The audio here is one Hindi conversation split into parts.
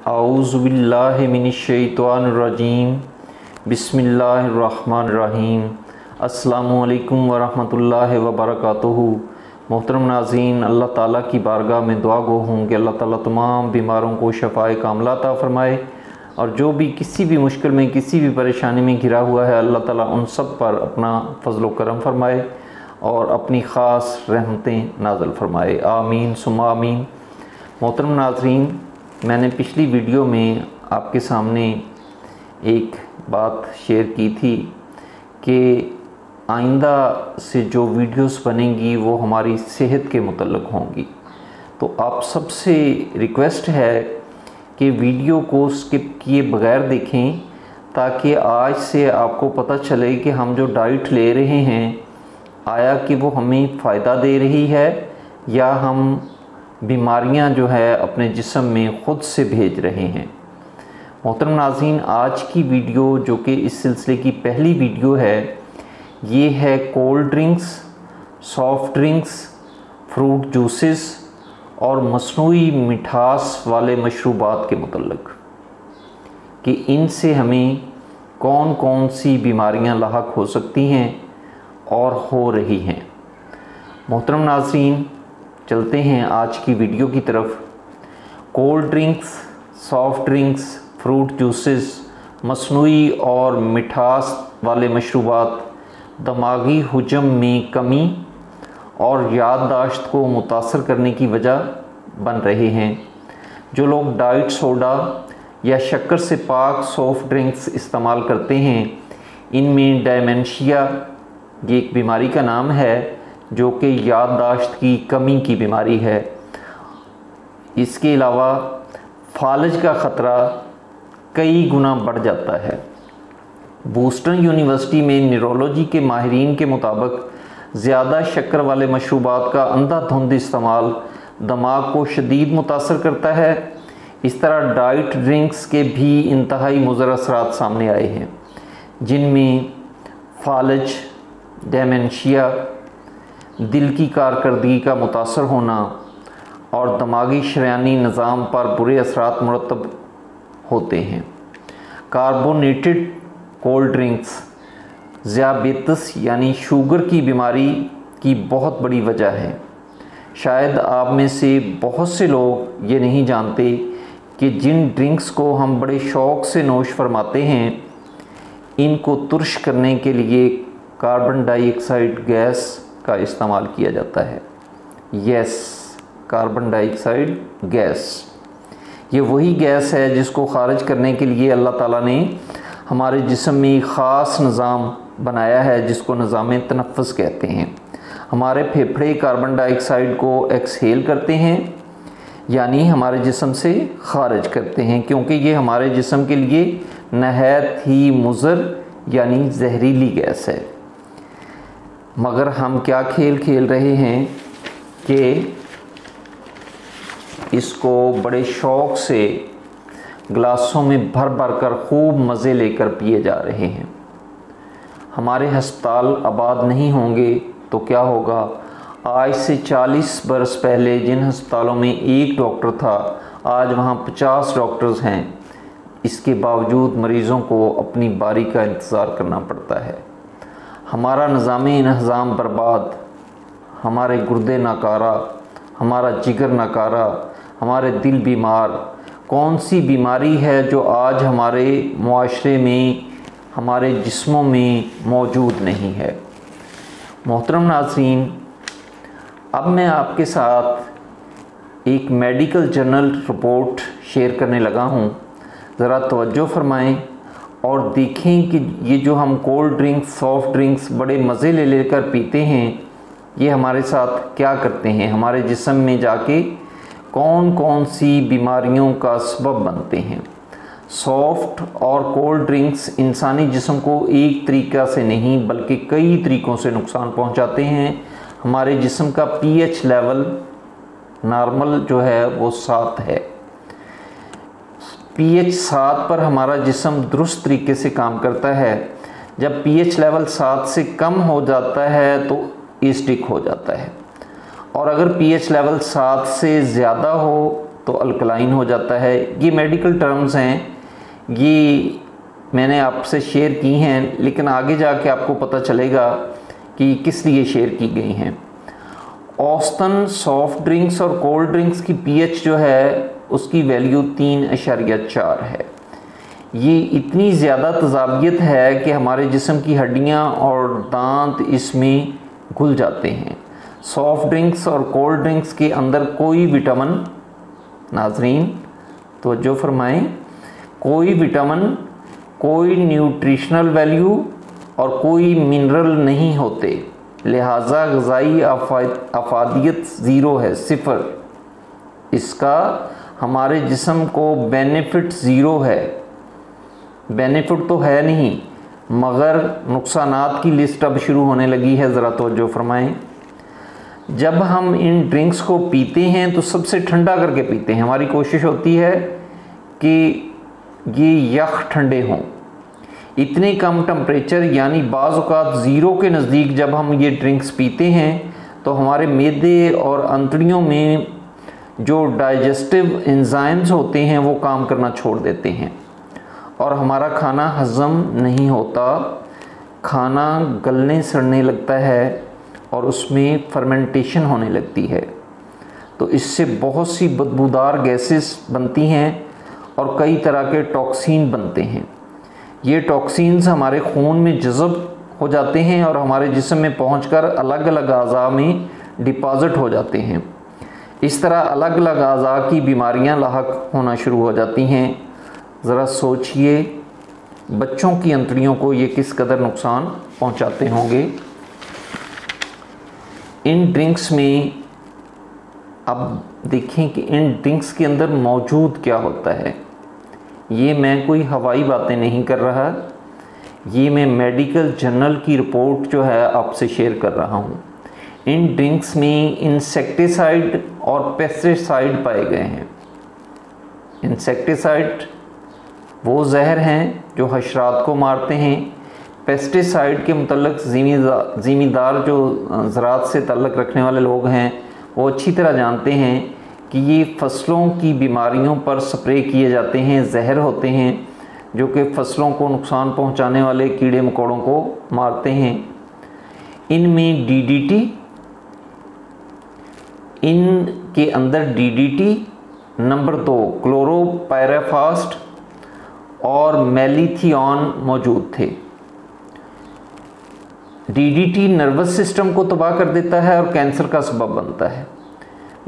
आऊज़ुबिल्लाहि मिनश्शैतानिर्रजीम बिस्मिल्लाहिर्रहमानिर्रहीम। अस्सलामु अलैकुम वरहमतुल्लाहि वबरकातुहू। मोहतरम नाज़रीन, अल्लाह ताला की बारगाह में दुआ गो हूँ कि अल्लाह ताला तमाम बीमारों को शफ़ाए कामिला अता फ़रमाए और जो भी किसी भी मुश्किल में किसी भी परेशानी में घिरा हुआ है अल्लाह ताला उन सब पर अपना फ़ज़ल व करम फ़रमाए और अपनी ख़ास रहमतें नाज़िल फ़रमाए। आमीन सुम्मा आमीन। मोहतरम नाज़रीन, मैंने पिछली वीडियो में आपके सामने एक बात शेयर की थी कि आइंदा से जो वीडियोस बनेंगी वो हमारी सेहत के मुतल्लिक़ होंगी। तो आप सबसे रिक्वेस्ट है कि वीडियो को स्किप किए बगैर देखें ताकि आज से आपको पता चले कि हम जो डाइट ले रहे हैं आया कि वो हमें फ़ायदा दे रही है या हम बीमारियां जो है अपने जिस्म में ख़ुद से भेज रहे हैं। मोहतरम नाज़रीन, आज की वीडियो जो कि इस सिलसिले की पहली वीडियो है ये है cold drinks, soft drinks, fruit juices और मसनूई मिठास वाले मशरूबात के मुतल्लिक़ कि इनसे हमें कौन कौन सी बीमारियां लाहक हो सकती हैं और हो रही हैं। मोहतरम नाज़रीन, चलते हैं आज की वीडियो की तरफ। Cold drinks, soft drinks, fruit juices, मसनूई और मिठास वाले मशरूबात दिमागी हुजम में कमी और याददाश्त को मुतासर करने की वजह बन रहे हैं। जो लोग डाइट सोडा या शक्कर से पाक सॉफ़्ट ड्रिंक्स इस्तेमाल करते हैं इनमें डेमेंशिया, ये एक बीमारी का नाम है जो कि याददाश्त की कमी की बीमारी है। इसके अलावा फालज का ख़तरा कई गुना बढ़ जाता है। बूस्टन यूनिवर्सिटी में न्यूरोलॉजी के माहिरीन के मुताबिक ज़्यादा शक्कर वाले मशरूबात का अंधाधुंध इस्तेमाल दिमाग को शदीद मुतासर करता है। इस तरह डाइट ड्रिंक्स के भी इंतहाई मुज़र असरात सामने आए हैं जिनमें फालज, डेमेंशिया, दिल की कारकर्दगी का मुतासर होना और दिमागी शरियानी निज़ाम पर बुरे असरात मुरतब होते हैं। कार्बोनेटेड कोल्ड ड्रिंक्स ज़ियाबेतस यानी शुगर की बीमारी की बहुत बड़ी वजह है। शायद आप में से बहुत से लोग ये नहीं जानते कि जिन ड्रिंक्स को हम बड़े शौक़ से नोश फरमाते हैं इनको तुर्श करने के लिए कार्बन डाइऑक्साइड गैस का इस्तेमाल किया जाता है। यस, कार्बन डाइऑक्साइड गैस, ये वही गैस है जिसको खारिज करने के लिए अल्लाह ताला ने हमारे जिस्म में एक ख़ास निज़ाम बनाया है जिसको निज़ाम तनफ़्फ़ुस कहते हैं। हमारे फेफड़े कार्बन डाइऑक्साइड को एक्सहेल करते हैं यानी हमारे जिस्म से खारिज करते हैं क्योंकि ये हमारे जिस्म के लिए नहायत ही मुज़र यानी जहरीली गैस है। मगर हम क्या खेल खेल रहे हैं कि इसको बड़े शौक़ से गिलासों में भर भर कर खूब मज़े लेकर पिए जा रहे हैं। हमारे अस्पताल आबाद नहीं होंगे तो क्या होगा? आज से 40 बरस पहले जिन अस्पतालों में एक डॉक्टर था आज वहाँ 50 डॉक्टर्स हैं। इसके बावजूद मरीज़ों को अपनी बारी का इंतज़ार करना पड़ता है। हमारा निज़ाम बर्बाद, हमारे गुर्दे नाकारा, हमारा जिगर नाकारा, हमारे दिल बीमार। कौन सी बीमारी है जो आज हमारे मुआशरे में, हमारे जिस्मों में मौजूद नहीं है? मोहतरम नाज़रीन, अब मैं आपके साथ एक मेडिकल जर्नल रिपोर्ट शेयर करने लगा हूँ। ज़रा तवज्जो फरमाएं और देखें कि ये जो हम कोल्ड ड्रिंक्स, सॉफ़्ट ड्रिंक्स बड़े मज़े ले लेकर पीते हैं ये हमारे साथ क्या करते हैं, हमारे जिस्म में जाके कौन कौन सी बीमारियों का सबब बनते हैं। सॉफ़्ट और कोल्ड ड्रिंक्स इंसानी जिस्म को एक तरीक़ा से नहीं बल्कि कई तरीक़ों से नुकसान पहुंचाते हैं। हमारे जिस्म का पीएच लेवल नॉर्मल जो है वो 7 है। पीएच 7 पर हमारा जिस्म दुरुस्त तरीके से काम करता है। जब पीएच लेवल 7 से कम हो जाता है तो एसिडिक हो जाता है और अगर पीएच लेवल 7 से ज़्यादा हो तो अल्कलाइन हो जाता है। ये मेडिकल टर्म्स हैं, ये मैंने आपसे शेयर की हैं, लेकिन आगे जाके आपको पता चलेगा कि किस लिए शेयर की गई हैं। औसतन सॉफ्ट ड्रिंक्स और कोल्ड ड्रिंक्स की पीएच जो है उसकी वैल्यू 3.4 है। ये इतनी ज़्यादा तजाबियत है कि हमारे जिस्म की हड्डियाँ और दांत इसमें घुल जाते हैं। सॉफ्ट ड्रिंक्स और कोल्ड ड्रिंक्स के अंदर कोई विटामिन, नाजरीन तवज्जो फरमाएं, कोई विटामिन, कोई न्यूट्रिशनल वैल्यू और कोई मिनरल नहीं होते, लिहाजा ग़िज़ाई अफादियत ज़ीरो है, सिफ़र। इसका हमारे जिस्म को बेनिफिट ज़ीरो है। बेनिफिट तो है नहीं, मगर नुकसानात की लिस्ट अब शुरू होने लगी है। ज़रा तवज्जो फरमाएं। जब हम इन ड्रिंक्स को पीते हैं तो सबसे ठंडा करके पीते हैं। हमारी कोशिश होती है कि ये यख ठंडे हों। इतने कम टेम्परेचर यानी बाज़ औक़ात ज़ीरो के नज़दीक जब हम ये ड्रिंक्स पीते हैं तो हमारे मैदे और अंतड़ियों में जो डाइजेस्टिव एंजाइम्स होते हैं वो काम करना छोड़ देते हैं और हमारा खाना हज़म नहीं होता। खाना गलने सड़ने लगता है और उसमें फर्मेंटेशन होने लगती है, तो इससे बहुत सी बदबूदार गैसेस बनती हैं और कई तरह के टॉक्सिन बनते हैं। ये टॉक्सिन्स हमारे खून में जज़ब हो जाते हैं और हमारे जिस्म में पहुंचकर अलग अलग अज़ा में डिपॉज़िट हो जाते हैं। इस तरह अलग अलग अज़ा की बीमारियां लाहक होना शुरू हो जाती हैं। ज़रा सोचिए बच्चों की अंतड़ियों को ये किस कदर नुकसान पहुंचाते होंगे। इन ड्रिंक्स में अब देखें कि इन ड्रिंक्स के अंदर मौजूद क्या होता है। ये मैं कोई हवाई बातें नहीं कर रहा, ये मैं मेडिकल जर्नल की रिपोर्ट जो है आपसे शेयर कर रहा हूँ। इन ड्रिंक्स में इंसेक्टिसाइड और पेस्टिसाइड पाए गए हैं। इंसेक्टिसाइड वो जहर हैं जो हशरात को मारते हैं। पेस्टिसाइड के मुतल्लिक़ ज़मींदार जो ज़राअत से ताल्लुक़ रखने वाले लोग हैं वो अच्छी तरह जानते हैं कि ये फसलों की बीमारियों पर स्प्रे किए जाते हैं, जहर होते हैं जो कि फ़सलों को नुकसान पहुंचाने वाले कीड़े मकोड़ों को मारते हैं। इनमें DDT, इनके अंदर DDT, नंबर 2 क्लोरोपायराफास्ट और मेलिथियोन मौजूद थे। DDT नर्वस सिस्टम को तबाह कर देता है और कैंसर का सबब बनता है।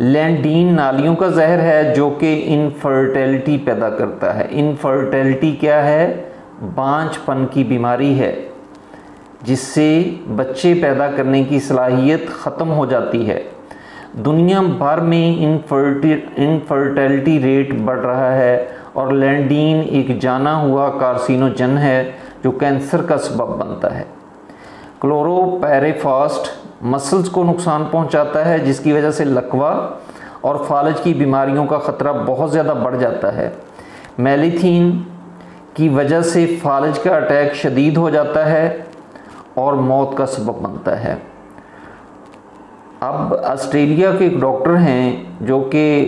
लैंडीन नालियों का जहर है जो कि इनफर्टिलिटी पैदा करता है। इनफर्टिलिटी क्या है? बांझपन की बीमारी है जिससे बच्चे पैदा करने की सलाहियत ख़त्म हो जाती है। दुनिया भर में इनफर्टिलिटी रेट बढ़ रहा है और लैंडीन एक जाना हुआ कार्सिनोजन है जो कैंसर का सबब बनता है। क्लोरोपायराफास्ट मसल्स को नुकसान पहुंचाता है जिसकी वजह से लकवा और फालज की बीमारियों का ख़तरा बहुत ज़्यादा बढ़ जाता है। मेलिथिन की वजह से फालज का अटैक शदीद हो जाता है और मौत का सबब बनता है। अब ऑस्ट्रेलिया के एक डॉक्टर हैं जो कि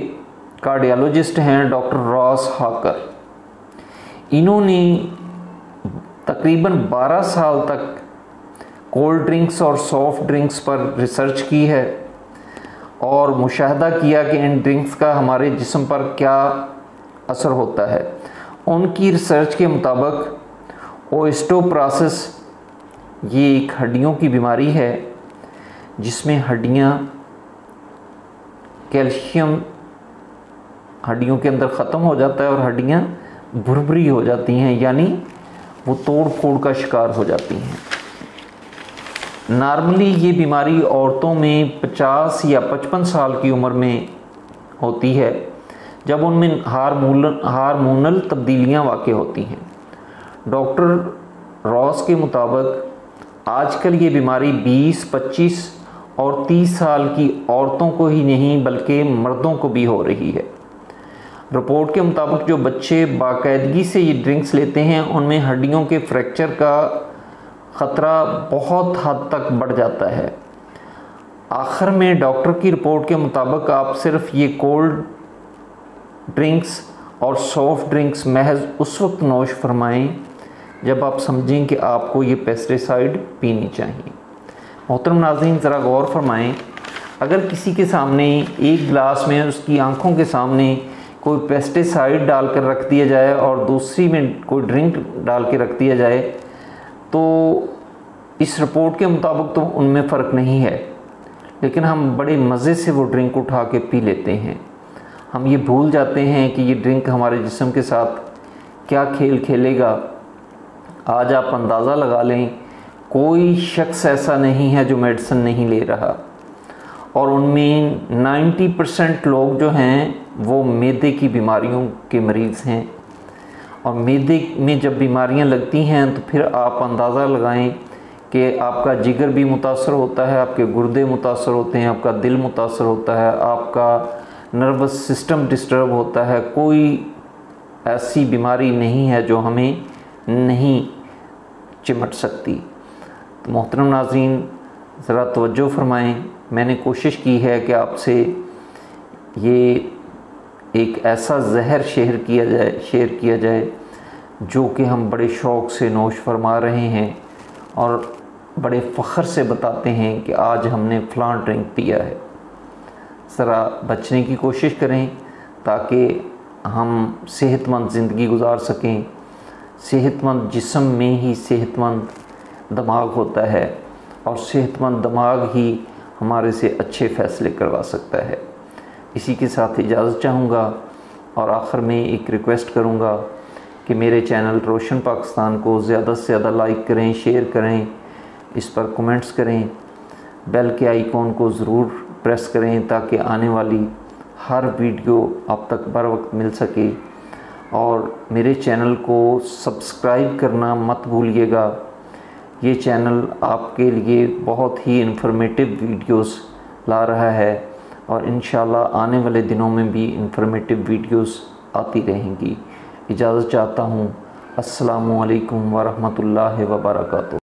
कार्डियोलॉजिस्ट हैं, डॉक्टर रॉस हाकर। इन्होंने तकरीबन 12 साल तक कोल्ड ड्रिंक्स और सॉफ्ट ड्रिंक्स पर रिसर्च की है और मुशाहदा किया कि इन ड्रिंक्स का हमारे जिस्म पर क्या असर होता है। उनकी रिसर्च के मुताबिक ओस्टियोपोरोसिस ये एक हड्डियों की बीमारी है जिसमें हड्डियाँ, कैल्शियम हड्डियों के अंदर ख़त्म हो जाता है और हड्डियाँ भुरभुरी हो जाती हैं, यानी वो तोड़ फोड़ का शिकार हो जाती हैं। नॉर्मली ये बीमारी औरतों में 50 या 55 साल की उम्र में होती है जब उनमें हार्मोनल तब्दीलियां वाक़ होती हैं। डॉक्टर रॉस के मुताबिक आजकल ये बीमारी 20, 25 और 30 साल की औरतों को ही नहीं बल्कि मर्दों को भी हो रही है। रिपोर्ट के मुताबिक जो बच्चे बाकायदगी से ये ड्रिंक्स लेते हैं उनमें हड्डियों के फ्रैक्चर का ख़तरा बहुत हद तक बढ़ जाता है। आखिर में डॉक्टर की रिपोर्ट के मुताबिक आप सिर्फ ये कोल्ड ड्रिंक्स और सॉफ्ट ड्रिंक्स महज उस वक्त नोश फरमाएं जब आप समझें कि आपको ये पेस्टिसाइड पीनी चाहिए। मोहतरम नाज़रीन, ज़रा गौर फरमाएं, अगर किसी के सामने एक गिलास में उसकी आंखों के सामने कोई पेस्टिसाइड डाल कर रख दिया जाए और दूसरी में कोई ड्रिंक डाल के रख दिया जाए तो इस रिपोर्ट के मुताबिक तो उनमें फ़र्क नहीं है, लेकिन हम बड़े मज़े से वो ड्रिंक उठा के पी लेते हैं। हम ये भूल जाते हैं कि ये ड्रिंक हमारे जिस्म के साथ क्या खेल खेलेगा। आज आप अंदाज़ा लगा लें, कोई शख्स ऐसा नहीं है जो मेडिसिन नहीं ले रहा, और उनमें 90% लोग जो हैं वो मैदे की बीमारियों के मरीज़ हैं। और मैदे में जब बीमारियां लगती हैं तो फिर आप अंदाज़ा लगाएं कि आपका जिगर भी मुतासर होता है, आपके गुर्दे मुतासर होते हैं, आपका दिल मुतासर होता है, आपका नर्वस सिस्टम डिस्टर्ब होता है। कोई ऐसी बीमारी नहीं है जो हमें नहीं चिमट सकती। तो मोहतरम नाज़रीन, ज़रा तवज्जो फरमाएं। मैंने कोशिश की है कि आपसे ये एक ऐसा जहर शेयर किया जाए जो कि हम बड़े शौक़ से नोश फरमा रहे हैं और बड़े फ़ख्र से बताते हैं कि आज हमने फ़लाँ ड्रिंक पिया है। ज़रा बचने की कोशिश करें ताकि हम सेहतमंद ज़िंदगी गुजार सकें। सेहतमंद जिस्म में ही सेहतमंद दिमाग होता है और सेहतमंद दिमाग ही हमारे से अच्छे फ़ैसले करवा सकता है। इसी के साथ इजाज़त चाहूँगा और आखिर में एक रिक्वेस्ट करूँगा कि मेरे चैनल रोशन पाकिस्तान को ज़्यादा से ज़्यादा लाइक करें, शेयर करें, इस पर कमेंट्स करें, बेल के आइकॉन को ज़रूर प्रेस करें ताकि आने वाली हर वीडियो आप तक बर वक्त मिल सके। और मेरे चैनल को सब्सक्राइब करना मत भूलिएगा। ये चैनल आपके लिए बहुत ही इन्फॉर्मेटिव वीडियोस ला रहा है और इंशाल्लाह आने वाले दिनों में भी इन्फॉर्मेटिव वीडियोस आती रहेंगी। इजाज़त चाहता हूँ। अस्सलामु अलैकुम व रहमतुल्लाहि व बरकातुहू।